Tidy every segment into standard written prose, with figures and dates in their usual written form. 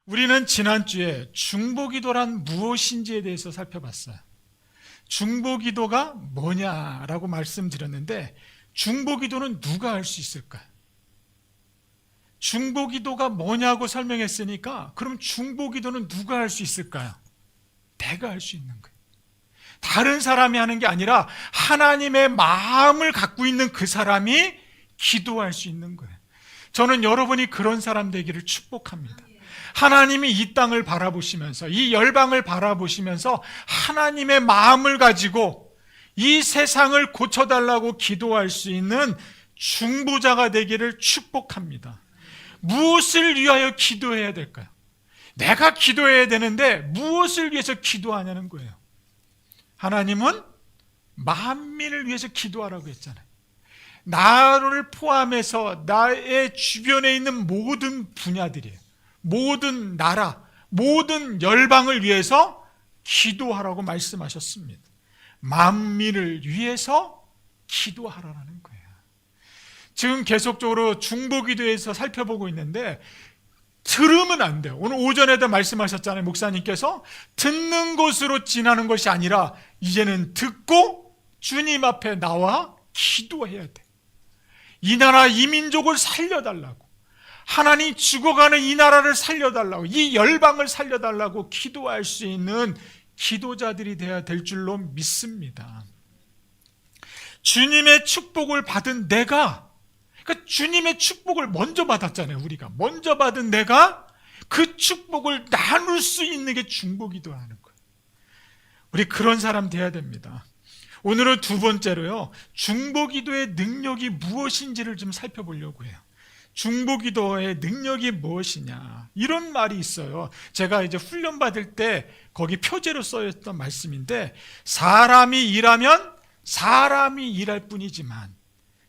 우리는 지난주에 중보기도란 무엇인지에 대해서 살펴봤어요. 중보기도가 뭐냐라고 말씀드렸는데 중보기도는 누가 할 수 있을까요? 중보기도가 뭐냐고 설명했으니까 그럼 중보기도는 누가 할 수 있을까요? 내가 할 수 있는 거예요. 다른 사람이 하는 게 아니라 하나님의 마음을 갖고 있는 그 사람이 기도할 수 있는 거예요. 저는 여러분이 그런 사람 되기를 축복합니다. 하나님이 이 땅을 바라보시면서 이 열방을 바라보시면서 하나님의 마음을 가지고 이 세상을 고쳐달라고 기도할 수 있는 중보자가 되기를 축복합니다. 무엇을 위하여 기도해야 될까요? 내가 기도해야 되는데 무엇을 위해서 기도하냐는 거예요. 하나님은 만민을 위해서 기도하라고 했잖아요. 나를 포함해서 나의 주변에 있는 모든 분야들이에요. 모든 나라, 모든 열방을 위해서 기도하라고 말씀하셨습니다. 만민을 위해서 기도하라는 거예요. 지금 계속적으로 중보기도에서 살펴보고 있는데 들으면 안 돼요. 오늘 오전에도 말씀하셨잖아요. 목사님께서 듣는 것으로 지나는 것이 아니라 이제는 듣고 주님 앞에 나와 기도해야 돼. 이 나라 이 민족을 살려달라고, 하나님 죽어가는 이 나라를 살려달라고, 이 열방을 살려달라고 기도할 수 있는 기도자들이 되어야 될 줄로 믿습니다. 주님의 축복을 받은 내가, 그러니까 주님의 축복을 먼저 받았잖아요. 우리가 먼저 받은 내가 그 축복을 나눌 수 있는 게 중보기도라는 거예요. 우리 그런 사람 돼야 됩니다. 오늘은 두 번째로요, 중보기도의 능력이 무엇인지를 좀 살펴보려고 해요. 중보기도의 능력이 무엇이냐, 이런 말이 있어요. 제가 이제 훈련 받을 때 거기 표제로 써있던 말씀인데, 사람이 일하면 사람이 일할 뿐이지만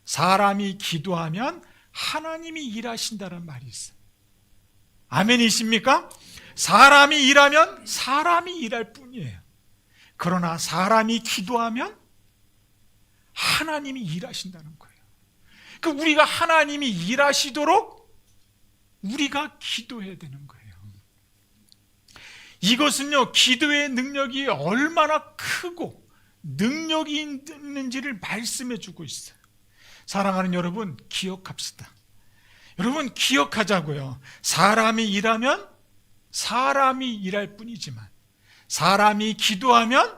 사람이 기도하면 하나님이 일하신다는 말이 있어요. 아멘이십니까? 사람이 일하면 사람이 일할 뿐이에요. 그러나 사람이 기도하면 하나님이 일하신다는 거예요. 그 우리가 하나님이 일하시도록 우리가 기도해야 되는 거예요. 이것은요, 기도의 능력이 얼마나 크고 능력이 있는지를 말씀해 주고 있어요. 사랑하는 여러분, 기억합시다. 여러분, 기억하자고요. 사람이 일하면 사람이 일할 뿐이지만 사람이 기도하면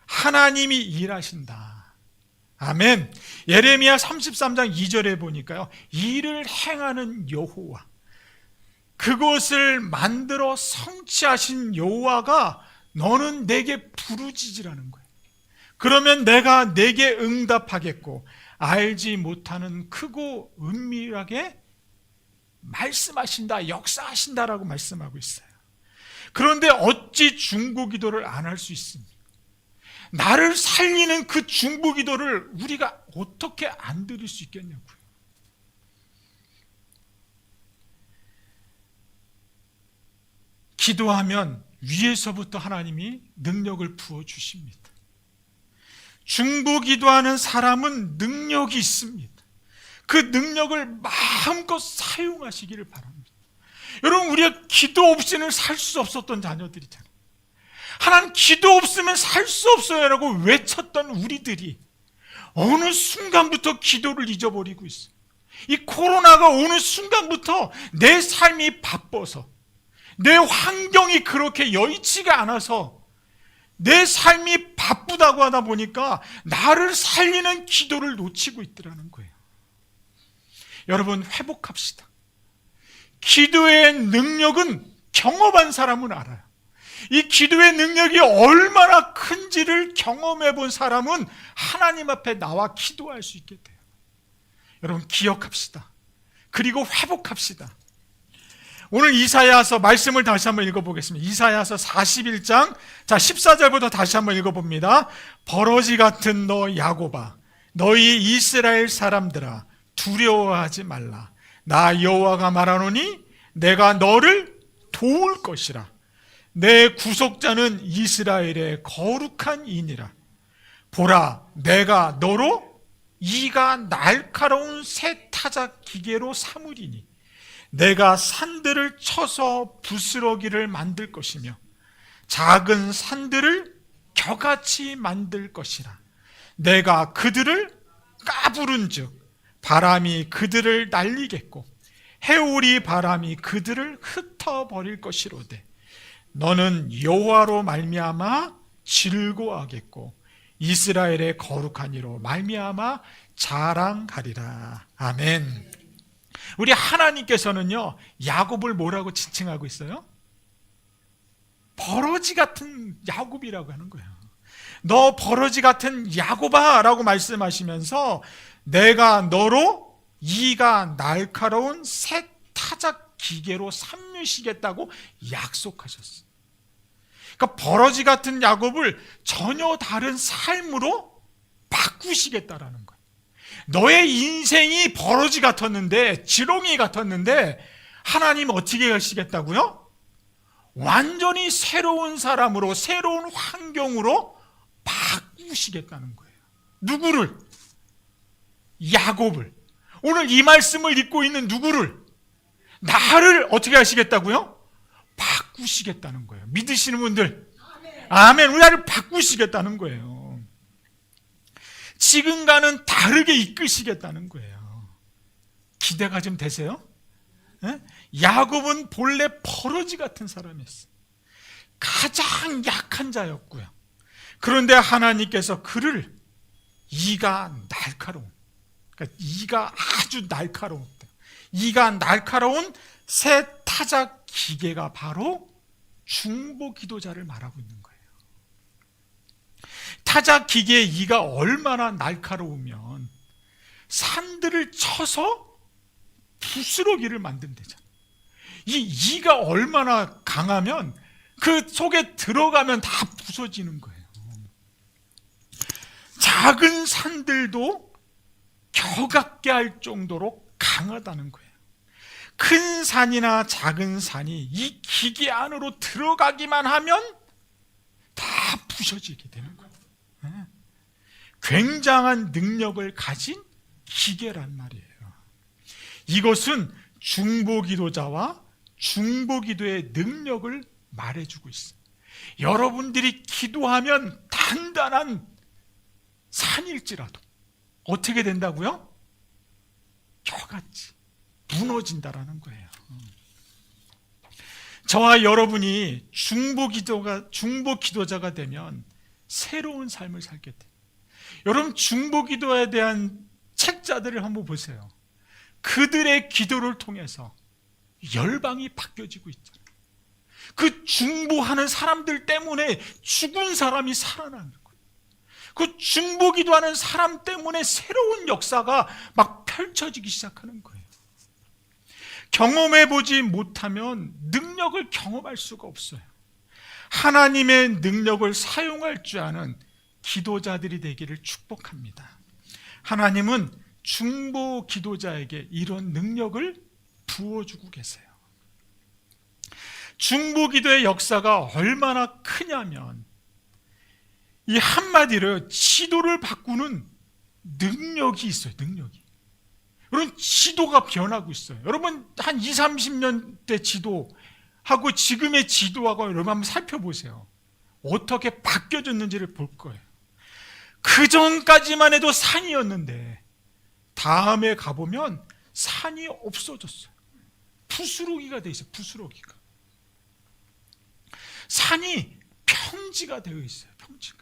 하나님이 일하신다. 아멘. 예레미야 33장 2절에 보니까요, 일을 행하는 여호와, 그것을 만들어 성취하신 여호와가 너는 내게 부르짖으라는 거예요. 그러면 내가 내게 응답하겠고 알지 못하는 크고 은밀하게 말씀하신다, 역사하신다라고 말씀하고 있어요. 그런데 어찌 중보기도를 안 할 수 있습니까? 나를 살리는 그 중보기도를 우리가 어떻게 안 드릴 수 있겠냐고요. 기도하면 위에서부터 하나님이 능력을 부어주십니다. 중보기도하는 사람은 능력이 있습니다. 그 능력을 마음껏 사용하시기를 바랍니다. 여러분, 우리가 기도 없이는 살 수 없었던 자녀들이잖아요. 하나님, 기도 없으면 살 수 없어요 라고 외쳤던 우리들이 어느 순간부터 기도를 잊어버리고 있어요. 이 코로나가 오는 순간부터 내 삶이 바빠서, 내 환경이 그렇게 여의치가 않아서 내 삶이 바쁘다고 하다 보니까 나를 살리는 기도를 놓치고 있더라는 거예요. 여러분, 회복합시다. 기도의 능력은 경험한 사람은 알아요. 이 기도의 능력이 얼마나 큰지를 경험해 본 사람은 하나님 앞에 나와 기도할 수 있게 돼요. 여러분, 기억합시다. 그리고 회복합시다. 오늘 이사야서 말씀을 다시 한번 읽어보겠습니다. 이사야서 41장 14절부터 다시 한번 읽어봅니다. 버러지 같은 너 야곱아, 너희 이스라엘 사람들아, 두려워하지 말라. 나 여호와가 말하노니 내가 너를 도울 것이라. 내 구속자는 이스라엘의 거룩한 이니라. 보라, 내가 너로 이가 날카로운 새 타작 기계로 삼으리니 내가 산들을 쳐서 부스러기를 만들 것이며 작은 산들을 겨같이 만들 것이라. 내가 그들을 까부른즉 바람이 그들을 날리겠고 해오리 바람이 그들을 흩어버릴 것이로되 너는 여호와로 말미암아 즐거워하겠고 이스라엘의 거룩한 이로 말미암아 자랑하리라. 아멘. 우리 하나님께서는요, 야곱을 뭐라고 지칭하고 있어요? 버러지 같은 야곱이라고 하는 거예요. 너 버러지 같은 야곱아 라고 말씀하시면서 내가 너로 이가 날카로운 새 타작 기계로 삼으시겠다고 약속하셨어요. 그러니까 버러지 같은 야곱을 전혀 다른 삶으로 바꾸시겠다라는 거예요. 너의 인생이 버러지 같았는데, 지렁이 같았는데 하나님 어떻게 하시겠다고요? 완전히 새로운 사람으로, 새로운 환경으로 바꾸시겠다는 거예요. 누구를? 야곱을. 오늘 이 말씀을 읽고 있는 누구를? 나를 어떻게 하시겠다고요? 바꾸시겠다는 거예요. 믿으시는 분들, 아멘. 우리 나를 바꾸시겠다는 거예요. 지금과는 다르게 이끄시겠다는 거예요. 기대가 좀 되세요? 네? 야곱은 본래 버러지 같은 사람이었어요. 가장 약한 자였고요. 그런데 하나님께서 그를 이가 날카로운, 그러니까 이가 아주 날카로운, 이가 날카로운 새 타작 기계가 바로 중보 기도자를 말하고 있는 거예요. 타작 기계의 이가 얼마나 날카로우면 산들을 쳐서 부스러기를 만든대잖아. 이 이가 얼마나 강하면 그 속에 들어가면 다 부서지는 거예요. 작은 산들도 겨같게 할 정도로 강하다는 거예요. 큰 산이나 작은 산이 이 기계 안으로 들어가기만 하면 다 부서지게 되는 거예요. 굉장한 능력을 가진 기계란 말이에요. 이것은 중보기도자와 중보기도의 능력을 말해주고 있어요. 여러분들이 기도하면 단단한 산일지라도 어떻게 된다고요? 겨같이 무너진다라는 거예요. 저와 여러분이 중보기도자가 되면 새로운 삶을 살게 돼요. 여러분, 중보기도에 대한 책자들을 한번 보세요. 그들의 기도를 통해서 열방이 바뀌어지고 있잖아요. 그 중보하는 사람들 때문에 죽은 사람이 살아나는 거예요. 그 중보기도하는 사람 때문에 새로운 역사가 막 펼쳐지기 시작하는 거예요. 경험해보지 못하면 능력을 경험할 수가 없어요. 하나님의 능력을 사용할 줄 아는 기도자들이 되기를 축복합니다. 하나님은 중보 기도자에게 이런 능력을 부어주고 계세요. 중보 기도의 역사가 얼마나 크냐면 이 한마디로 지도를 바꾸는 능력이 있어요. 능력이. 여러분, 지도가 변하고 있어요. 여러분, 한 20, 30년대 지도하고 지금의 지도하고 여러분 한번 살펴보세요. 어떻게 바뀌어졌는지를 볼 거예요. 그 전까지만 해도 산이었는데 다음에 가보면 산이 없어졌어요. 부스러기가 돼 있어요. 부스러기가. 산이 평지가 되어 있어요. 평지가.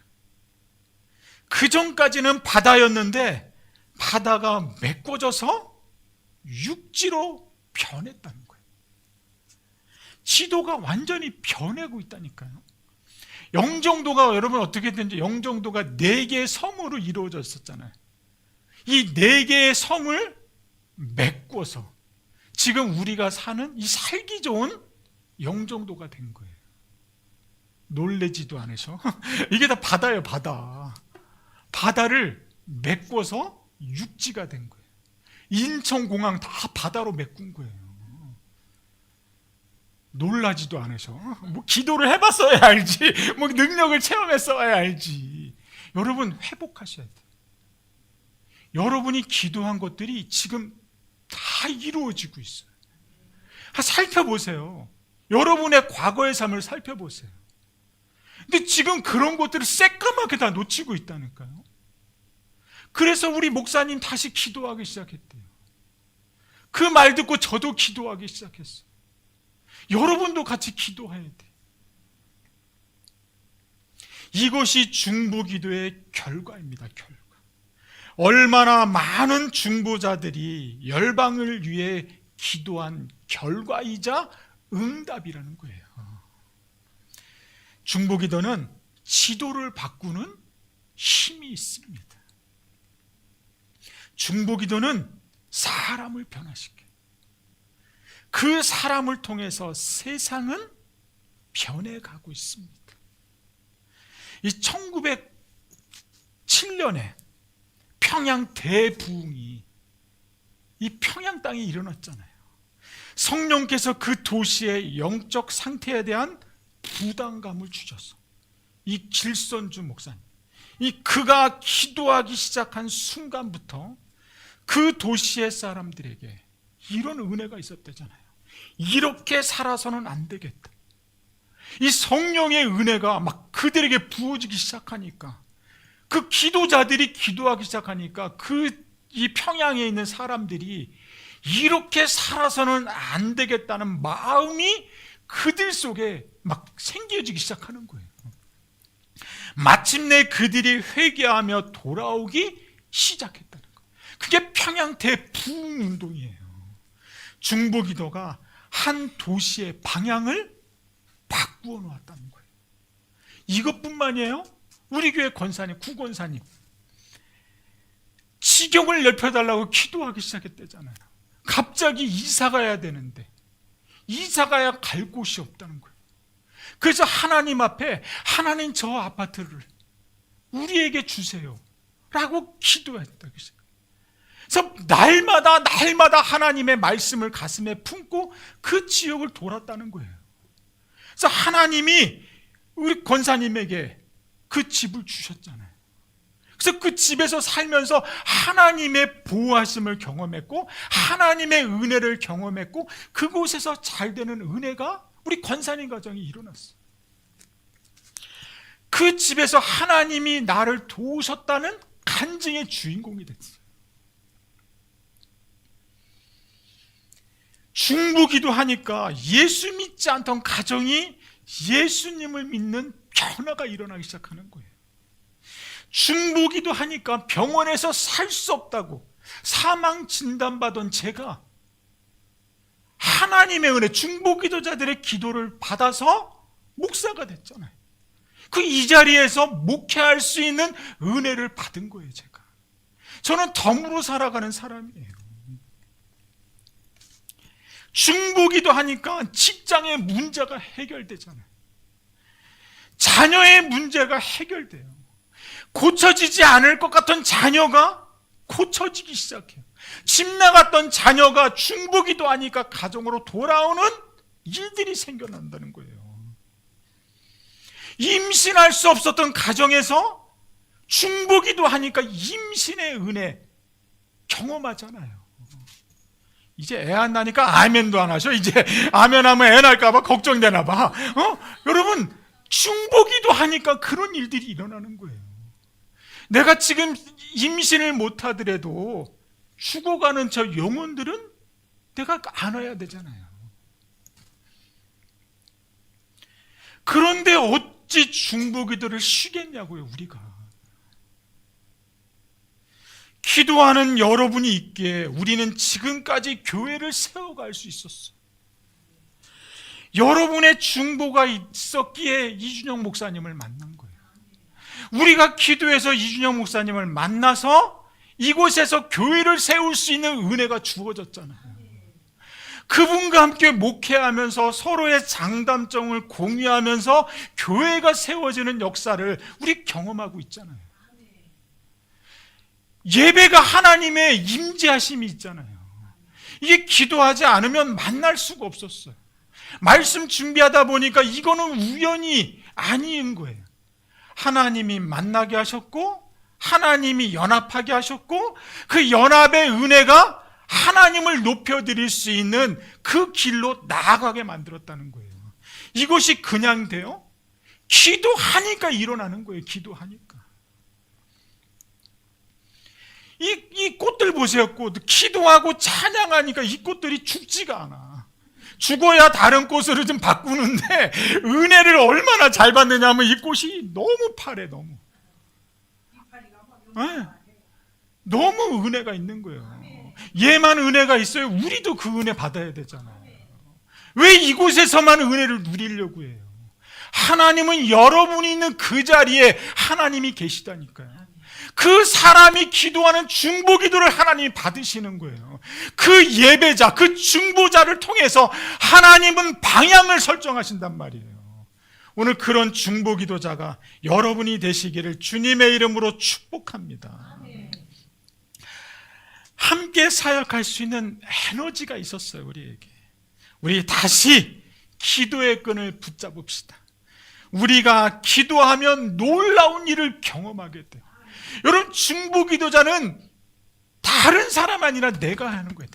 그 전까지는 바다였는데 바다가 메꿔져서 육지로 변했다는 거예요. 지도가 완전히 변하고 있다니까요. 영종도가 여러분 어떻게 된지, 영종도가 4개의 섬으로 이루어졌었잖아요. 이 4개의 섬을 메꿔서 지금 우리가 사는 이 살기 좋은 영종도가 된 거예요. 놀래지도 않으셔? 이게 다 바다예요. 바다. 바다를 메꿔서 육지가 된 거예요. 인천공항 다 바다로 메꾼 거예요. 놀라지도 않으셔? 뭐 기도를 해봤어야 알지, 뭐 능력을 체험했어야 알지. 여러분, 회복하셔야 돼요. 여러분이 기도한 것들이 지금 다 이루어지고 있어요. 살펴보세요. 여러분의 과거의 삶을 살펴보세요. 근데 지금 그런 것들을 새까맣게 다 놓치고 있다니까요. 그래서 우리 목사님 다시 기도하기 시작했대요. 그 말 듣고 저도 기도하기 시작했어요. 여러분도 같이 기도해야 돼. 이것이 중보기도의 결과입니다. 결과. 얼마나 많은 중보자들이 열방을 위해 기도한 결과이자 응답이라는 거예요. 중보기도는 지도를 바꾸는 힘이 있습니다. 중보기도는 사람을 변화시켜요. 그 사람을 통해서 세상은 변해가고 있습니다. 이 1907년에 평양 대부흥이 이 평양 땅에 일어났잖아요. 성령께서 그 도시의 영적 상태에 대한 부담감을 주셔서 이 길선주 목사님, 그가 기도하기 시작한 순간부터 그 도시의 사람들에게 이런 은혜가 있었대잖아요. 이렇게 살아서는 안 되겠다. 이 성령의 은혜가 막 그들에게 부어지기 시작하니까, 그 기도자들이 기도하기 시작하니까 이 평양에 있는 사람들이 이렇게 살아서는 안 되겠다는 마음이 그들 속에 막 생겨지기 시작하는 거예요. 마침내 그들이 회개하며 돌아오기 시작했다는 거예요. 그게 평양 대부흥 운동이에요. 중보기도가 한 도시의 방향을 바꾸어 놓았다는 거예요. 이것뿐만이에요. 우리 교회 권사님, 구권사님 지경을 넓혀달라고 기도하기 시작했대잖아요. 갑자기 이사 가야 되는데 이사 가야 갈 곳이 없다는 거예요. 그래서 하나님 앞에, 하나님 저 아파트를 우리에게 주세요 라고 기도했다. 그래서 날마다 하나님의 말씀을 가슴에 품고 그 지역을 돌았다는 거예요. 그래서 하나님이 우리 권사님에게 그 집을 주셨잖아요. 그래서 그 집에서 살면서 하나님의 보호하심을 경험했고 하나님의 은혜를 경험했고 그곳에서 잘 되는 은혜가 우리 권사님 가정이 일어났어요. 그 집에서 하나님이 나를 도우셨다는 간증의 주인공이 됐어요. 중보기도 하니까 예수 믿지 않던 가정이 예수님을 믿는 변화가 일어나기 시작하는 거예요. 중보기도 하니까 병원에서 살 수 없다고 사망 진단받은 제가 하나님의 은혜, 중보기도자들의 기도를 받아서 목사가 됐잖아요. 이 자리에서 목회할 수 있는 은혜를 받은 거예요. 제가. 저는 덤으로 살아가는 사람이에요. 중보기도 하니까 직장의 문제가 해결되잖아요. 자녀의 문제가 해결돼요. 고쳐지지 않을 것 같은 자녀가 고쳐지기 시작해요. 집 나갔던 자녀가 중보기도 하니까 가정으로 돌아오는 일들이 생겨난다는 거예요. 임신할 수 없었던 가정에서 중보기도 하니까 임신의 은혜 경험하잖아요. 이제 애 안 나니까 아멘도 안 하셔. 이제 아멘하면 애 날까봐 걱정되나 봐. 여러분, 중보기도 하니까 그런 일들이 일어나는 거예요. 내가 지금 임신을 못하더라도 죽어가는 저 영혼들은 내가 안아야 되잖아요. 그런데 어찌 중보기도를 쉬겠냐고요, 우리가. 기도하는 여러분이 있기에 우리는 지금까지 교회를 세워갈 수 있었어요. 여러분의 중보가 있었기에 이준영 목사님을 만난 거예요. 우리가 기도해서 이준영 목사님을 만나서 이곳에서 교회를 세울 수 있는 은혜가 주어졌잖아요. 그분과 함께 목회하면서 서로의 장단점을 공유하면서 교회가 세워지는 역사를 우리 경험하고 있잖아요. 예배가 하나님의 임재하심이 있잖아요. 이게 기도하지 않으면 만날 수가 없었어요. 말씀 준비하다 보니까 이거는 우연이 아닌 거예요. 하나님이 만나게 하셨고 하나님이 연합하게 하셨고 그 연합의 은혜가 하나님을 높여드릴 수 있는 그 길로 나아가게 만들었다는 거예요. 이것이 그냥 돼요? 기도하니까 일어나는 거예요. 기도하니까. 이 꽃들 보세요. 꽃. 기도하고 찬양하니까 이 꽃들이 죽지가 않아. 죽어야 다른 꽃으로 좀 바꾸는데 은혜를 얼마나 잘 받느냐면 이 꽃이 너무 파래. 너무. 네. 너무 은혜가 있는 거예요. 얘만 은혜가 있어요. 우리도 그 은혜 받아야 되잖아요. 왜 이곳에서만 은혜를 누리려고 해요? 하나님은 여러분이 있는 그 자리에 하나님이 계시다니까요. 그 사람이 기도하는 중보 기도를 하나님이 받으시는 거예요. 그 예배자, 그 중보자를 통해서 하나님은 방향을 설정하신단 말이에요. 오늘 그런 중보 기도자가 여러분이 되시기를 주님의 이름으로 축복합니다. 함께 사역할 수 있는 에너지가 있었어요. 우리에게. 우리 다시 기도의 끈을 붙잡읍시다. 우리가 기도하면 놀라운 일을 경험하게 돼요. 여러분, 중보 기도자는 다른 사람 아니라 내가 하는 거예요.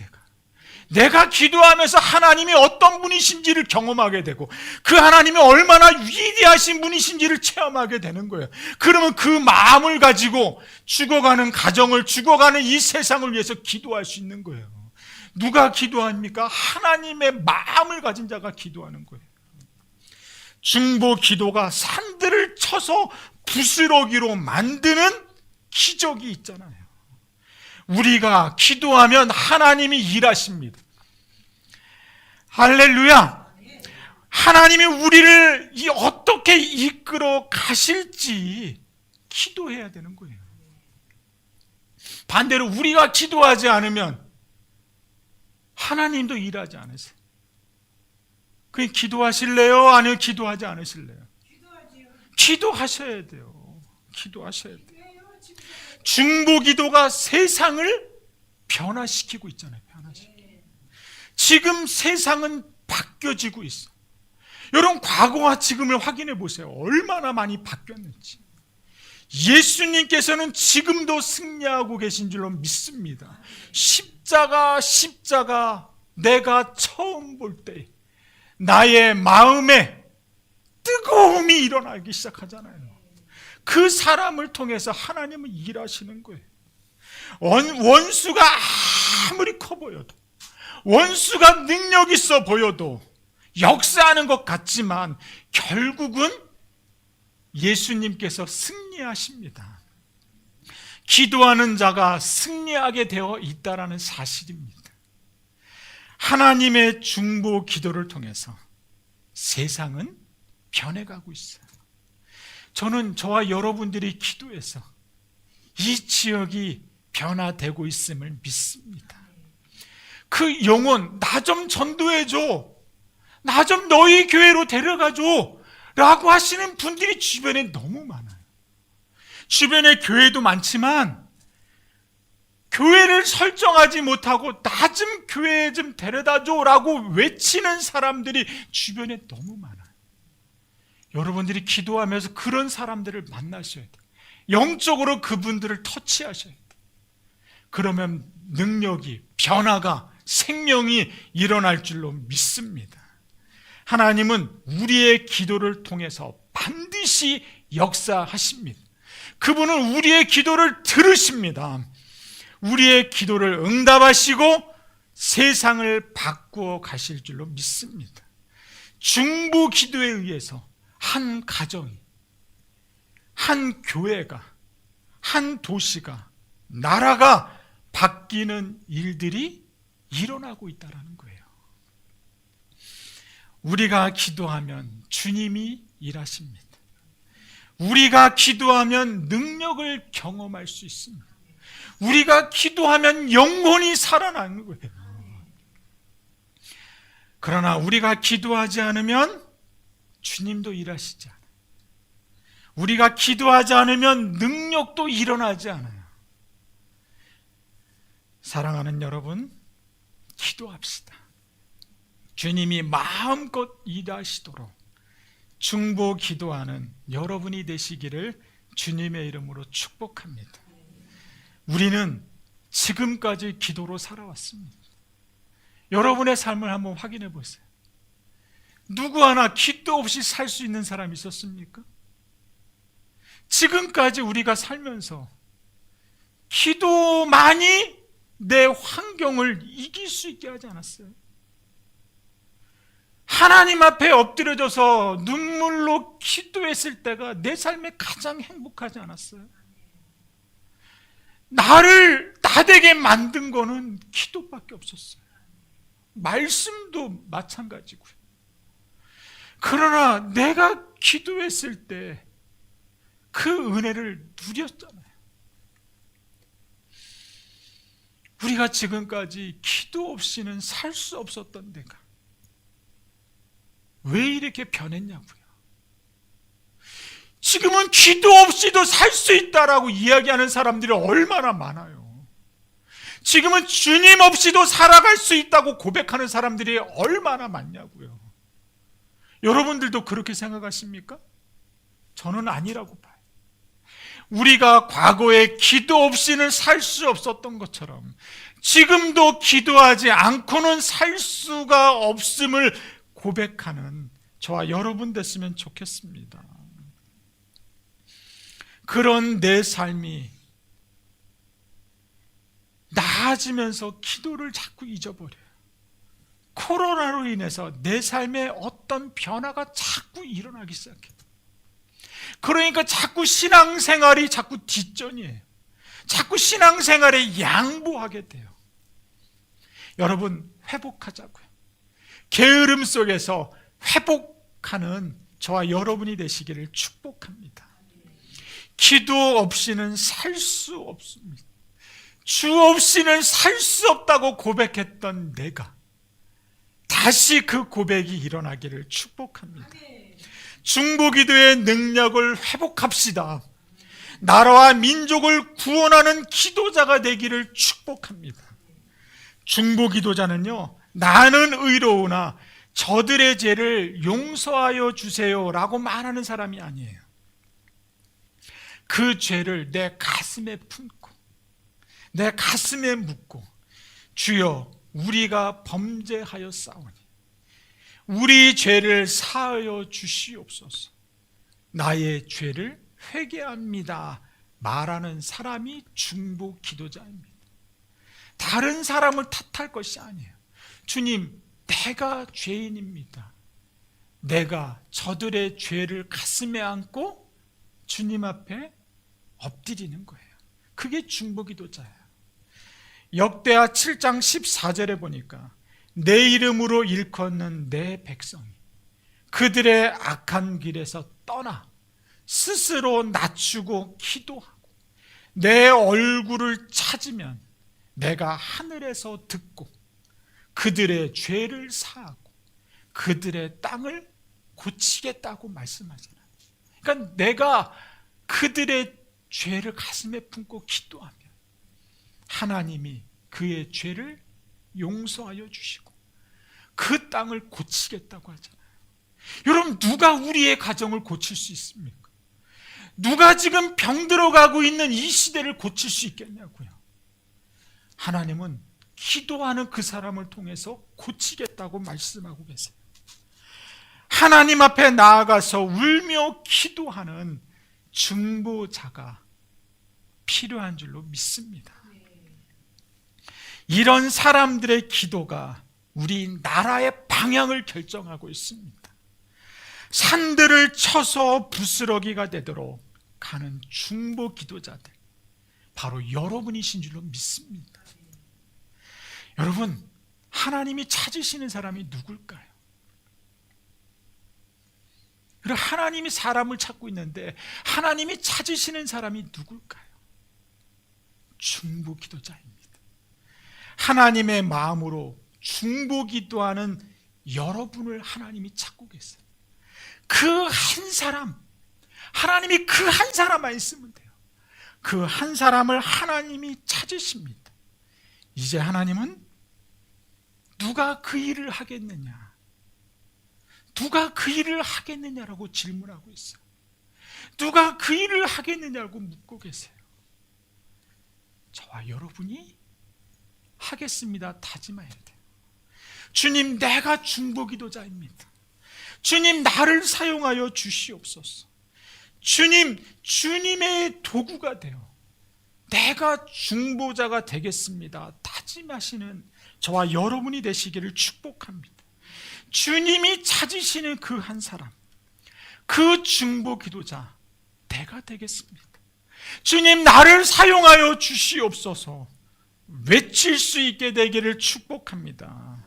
내가 기도하면서 하나님이 어떤 분이신지를 경험하게 되고 그 하나님이 얼마나 위대하신 분이신지를 체험하게 되는 거예요. 그러면 그 마음을 가지고 죽어가는 가정을, 죽어가는 이 세상을 위해서 기도할 수 있는 거예요. 누가 기도합니까? 하나님의 마음을 가진 자가 기도하는 거예요. 중보 기도가 산들을 쳐서 부스러기로 만드는 기적이 있잖아요. 우리가 기도하면 하나님이 일하십니다. 할렐루야! 하나님이 우리를 어떻게 이끌어 가실지 기도해야 되는 거예요. 반대로 우리가 기도하지 않으면 하나님도 일하지 않으세요. 그냥 기도하실래요? 아니면 기도하지 않으실래요? 기도하셔야 돼요. 기도하셔야 돼요. 중보 기도가 세상을 변화시키고 있잖아요. 지금 세상은 바뀌어지고 있어. 여러분, 과거와 지금을 확인해 보세요. 얼마나 많이 바뀌었는지. 예수님께서는 지금도 승리하고 계신 줄로 믿습니다. 십자가 내가 처음 볼 때 나의 마음에 뜨거움이 일어나기 시작하잖아요. 그 사람을 통해서 하나님은 일하시는 거예요. 원수가 아무리 커 보여도, 원수가 능력 있어 보여도, 역사하는 것 같지만 결국은 예수님께서 승리하십니다. 기도하는 자가 승리하게 되어 있다는 사실입니다. 하나님의 중보 기도를 통해서 세상은 변해가고 있어요. 저는 저와 여러분들이 기도해서 이 지역이 변화되고 있음을 믿습니다. 그 영혼, 나 좀 전도해줘, 나 좀 너희 교회로 데려가줘 라고 하시는 분들이 주변에 너무 많아요. 주변에 교회도 많지만 교회를 설정하지 못하고 나 좀 교회에 좀 데려다줘 라고 외치는 사람들이 주변에 너무 많아요. 여러분들이 기도하면서 그런 사람들을 만나셔야 돼요. 영적으로 그분들을 터치하셔야 돼요. 그러면 능력이, 변화가, 생명이 일어날 줄로 믿습니다. 하나님은 우리의 기도를 통해서 반드시 역사하십니다. 그분은 우리의 기도를 들으십니다. 우리의 기도를 응답하시고 세상을 바꾸어 가실 줄로 믿습니다. 중보 기도에 의해서 한 가정이, 한 교회가, 한 도시가, 나라가 바뀌는 일들이 일어나고 있다는 거예요. 우리가 기도하면 주님이 일하십니다. 우리가 기도하면 능력을 경험할 수 있습니다. 우리가 기도하면 영혼이 살아나는 거예요. 그러나 우리가 기도하지 않으면 주님도 일하시지 않아요. 우리가 기도하지 않으면 능력도 일어나지 않아요. 사랑하는 여러분, 기도합시다. 주님이 마음껏 일하시도록 중보 기도하는 여러분이 되시기를 주님의 이름으로 축복합니다. 우리는 지금까지 기도로 살아왔습니다. 여러분의 삶을 한번 확인해 보세요. 누구 하나 기도 없이 살 수 있는 사람이 있었습니까? 지금까지 우리가 살면서 기도만이 내 환경을 이길 수 있게 하지 않았어요? 하나님 앞에 엎드려져서 눈물로 기도했을 때가 내 삶에 가장 행복하지 않았어요? 나를 나되게 만든 거는 기도밖에 없었어요. 말씀도 마찬가지고요. 그러나 내가 기도했을 때 그 은혜를 누렸잖아요. 우리가 지금까지 기도 없이는 살 수 없었던 내가 왜 이렇게 변했냐고요. 지금은 기도 없이도 살 수 있다라고 이야기하는 사람들이 얼마나 많아요. 지금은 주님 없이도 살아갈 수 있다고 고백하는 사람들이 얼마나 많냐고요. 여러분들도 그렇게 생각하십니까? 저는 아니라고 봐요. 우리가 과거에 기도 없이는 살 수 없었던 것처럼 지금도 기도하지 않고는 살 수가 없음을 고백하는 저와 여러분 됐으면 좋겠습니다. 그런 내 삶이 나아지면서 기도를 자꾸 잊어버려요. 코로나로 인해서 내 삶에 어떤 변화가 자꾸 일어나기 시작해요. 그러니까 자꾸 신앙생활이 자꾸 뒷전이에요. 자꾸 신앙생활에 양보하게 돼요. 여러분, 회복하자고요. 게으름 속에서 회복하는 저와 여러분이 되시기를 축복합니다. 기도 없이는 살 수 없습니다. 주 없이는 살 수 없다고 고백했던 내가 다시 그 고백이 일어나기를 축복합니다. 중보기도의 능력을 회복합시다. 나라와 민족을 구원하는 기도자가 되기를 축복합니다. 중보기도자는요, 나는 의로우나 저들의 죄를 용서하여 주세요 라고 말하는 사람이 아니에요. 그 죄를 내 가슴에 품고 내 가슴에 묻고 주여 우리가 범죄하였사오니 우리 죄를 사하여 주시옵소서. 나의 죄를 회개합니다 말하는 사람이 중보 기도자입니다. 다른 사람을 탓할 것이 아니에요. 주님, 내가 죄인입니다. 내가 저들의 죄를 가슴에 안고 주님 앞에 엎드리는 거예요. 그게 중보 기도자예요. 역대하 7장 14절에 보니까 내 이름으로 일컫는 내 백성이 그들의 악한 길에서 떠나 스스로 낮추고 기도하고 내 얼굴을 찾으면 내가 하늘에서 듣고 그들의 죄를 사하고 그들의 땅을 고치겠다고 말씀하잖아요. 그러니까 내가 그들의 죄를 가슴에 품고 기도하면 하나님이 그의 죄를 용서하여 주시고 그 땅을 고치겠다고 하잖아요. 여러분, 누가 우리의 가정을 고칠 수 있습니까? 누가 지금 병들어가고 있는 이 시대를 고칠 수 있겠냐고요. 하나님은 기도하는 그 사람을 통해서 고치겠다고 말씀하고 계세요. 하나님 앞에 나아가서 울며 기도하는 중보자가 필요한 줄로 믿습니다. 이런 사람들의 기도가 우리 나라의 방향을 결정하고 있습니다. 산들을 쳐서 부스러기가 되도록 가는 중보 기도자들, 바로 여러분이신 줄로 믿습니다. 여러분, 하나님이 찾으시는 사람이 누굴까요? 그리고 하나님이 사람을 찾고 있는데 하나님이 찾으시는 사람이 누굴까요? 중보 기도자입니다. 하나님의 마음으로 중보 기도하는 여러분을 하나님이 찾고 계세요. 그 한 사람, 하나님이 그 한 사람만 있으면 돼요. 그 한 사람을 하나님이 찾으십니다. 이제 하나님은 누가 그 일을 하겠느냐? 누가 그 일을 하겠느냐라고 질문하고 있어요. 누가 그 일을 하겠느냐고 묻고 계세요. 저와 여러분이 하겠습니다. 다짐해야 돼요. 주님, 내가 중보기도자입니다. 주님, 나를 사용하여 주시옵소서. 주님, 주님의 도구가 되어 내가 중보자가 되겠습니다. 다짐하시는 저와 여러분이 되시기를 축복합니다. 주님이 찾으시는 그 한 사람, 그 중보기도자 내가 되겠습니다. 주님, 나를 사용하여 주시옵소서 외칠 수 있게 되기를 축복합니다.